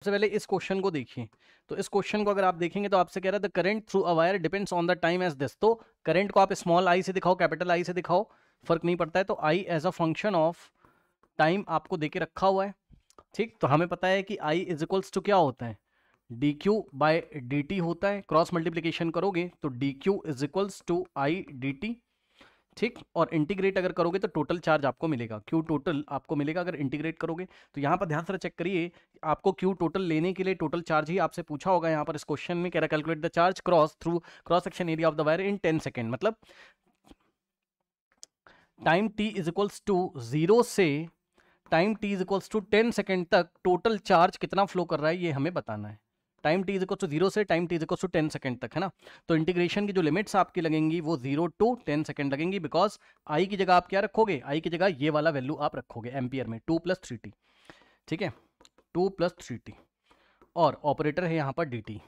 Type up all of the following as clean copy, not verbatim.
सबसे पहले इस क्वेश्चन को देखिए। तो इस क्वेश्चन को अगर आप देखेंगे तो आपसे कह रहा है the current through a wire depends on the time as this. तो करंट को आप स्मॉल आई से दिखाओ, कैपिटल आई से दिखाओ, फर्क नहीं पड़ता है। तो I as a function of time आपको देके रखा हुआ है, ठीक। तो हमें पता है कि आई इज इक्वल्स टू क्या होता है, D Q by D T होता है। क्रॉस मल्टीप्लीकेशन करोगे तो D Q is equals to I D T, ठीक। और इंटीग्रेट अगर करोगे तो टोटल चार्ज आपको मिलेगा, क्यू टोटल आपको मिलेगा अगर इंटीग्रेट करोगे। तो यहाँ पर ध्यान से चेक करिए, आपको क्यू टोटल लेने के लिए टोटल चार्ज ही आपसे पूछा होगा। यहाँ पर इस क्वेश्चन में कह रहा calculate the charge cross through cross section area of the wire in 10 second. मतलब time T is equals to 0 से time T is equals to 10 second तक टोटल चार्ज कितना फ्लो कर रहा है ये हमें बताना है। Time T is equal to 0 से time T is equal to 10 second तक, है ना। तो इंटीग्रेशन की जो लिमिट्स आपकी लगेंगी वो 0 टू 10 सेकंड लगेंगी, बिकॉज आई की जगह आप क्या रखोगे, आई की जगह ये वाला वैल्यू आप रखोगे एम्पियर में, 2 + 3t, ठीक है, 2 + 3t। और ऑपरेटर है यहाँ पर dt,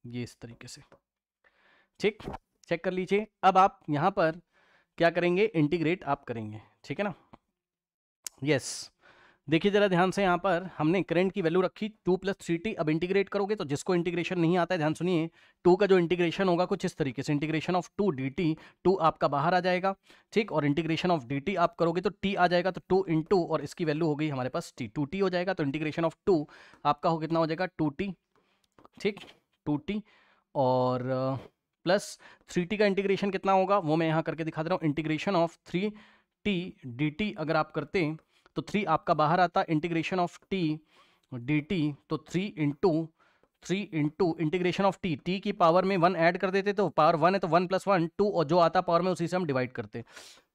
ये इस तरीके से, ठीक। चेक कर लीजिए। अब आप यहाँ पर क्या करेंगे, इंटीग्रेट आप करेंगे, ठीक है ना। यस, देखिए जरा ध्यान से, यहाँ पर हमने करंट की वैल्यू रखी 2 + 3t। अब इंटीग्रेट करोगे तो जिसको इंटीग्रेशन नहीं आता है ध्यान सुनिए, 2 का जो इंटीग्रेशन होगा कुछ इस तरीके से, इंटीग्रेशन ऑफ 2 dt, 2 आपका बाहर आ जाएगा, ठीक। और इंटीग्रेशन ऑफ dt आप करोगे तो t आ जाएगा, तो 2 इंटू और इसकी वैल्यू हो गई हमारे पास t, 2t हो जाएगा। तो इंटीग्रेशन ऑफ 2 आपका हो कितना हो जाएगा 2t, ठीक, 2t। और प्लस 3t का इंटीग्रेशन कितना होगा वो मैं यहाँ करके दिखा दे रहा हूँ। इंटीग्रेशन ऑफ 3t dt अगर आप करते तो 3 आपका बाहर आता, इंटीग्रेशन ऑफ t dt, तो 3 इंटू इंटीग्रेशन ऑफ t की पावर में 1 ऐड कर देते, तो पावर 1 है तो 1 + 1 2, और जो आता पावर में उसी से हम डिवाइड करते,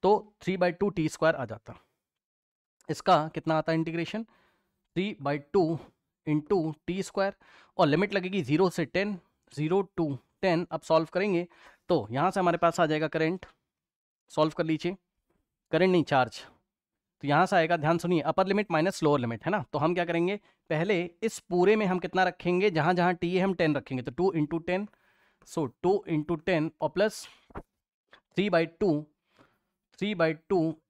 तो 3/2t² आ जाता। इसका कितना आता इंटीग्रेशन, 3/2 इंटू t², और लिमिट लगेगी 0 से 10, 0 to 10। अब सॉल्व करेंगे तो यहाँ से हमारे पास आ जाएगा करंट, सॉल्व कर लीजिए, करंट नहीं चार्ज। तो यहाँ से आएगा, ध्यान सुनिए, upper limit minus lower limit, है ना। तो हम क्या करेंगे, पहले इस पूरे में हम कितना रखेंगे, जहाँ जहाँ टी है हम 10 रखेंगे, तो 2 × 10, सो 2 × 10 और प्लस 3/2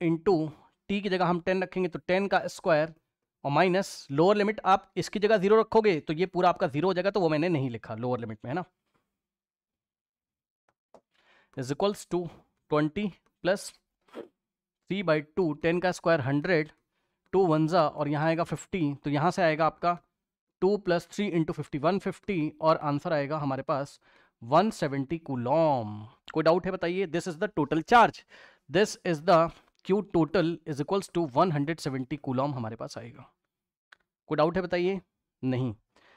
इंटू टी की जगह हम 10 रखेंगे तो 10 का स्क्वायर, और माइनस लोअर लिमिट आप इसकी जगह 0 रखोगे तो ये पूरा आपका 0 हो जाएगा, तो वो मैंने नहीं लिखा लोअर लिमिट में, है ना। इज इक्वल्स टू 20 प्लस 3/2, 10 का स्क्वायर 100, 2 1 जा, और यहाँ आएगा 50, तो यहाँ से आएगा आपका 2 + 3 × 50 150, और आंसर आएगा हमारे पास 170 कूलॉम। कोई डाउट है बताइए। This is the total charge, this is the Q total is equals to 170 coulomb हमारे पास आएगा। कोई डाउट है बताइए। नहीं,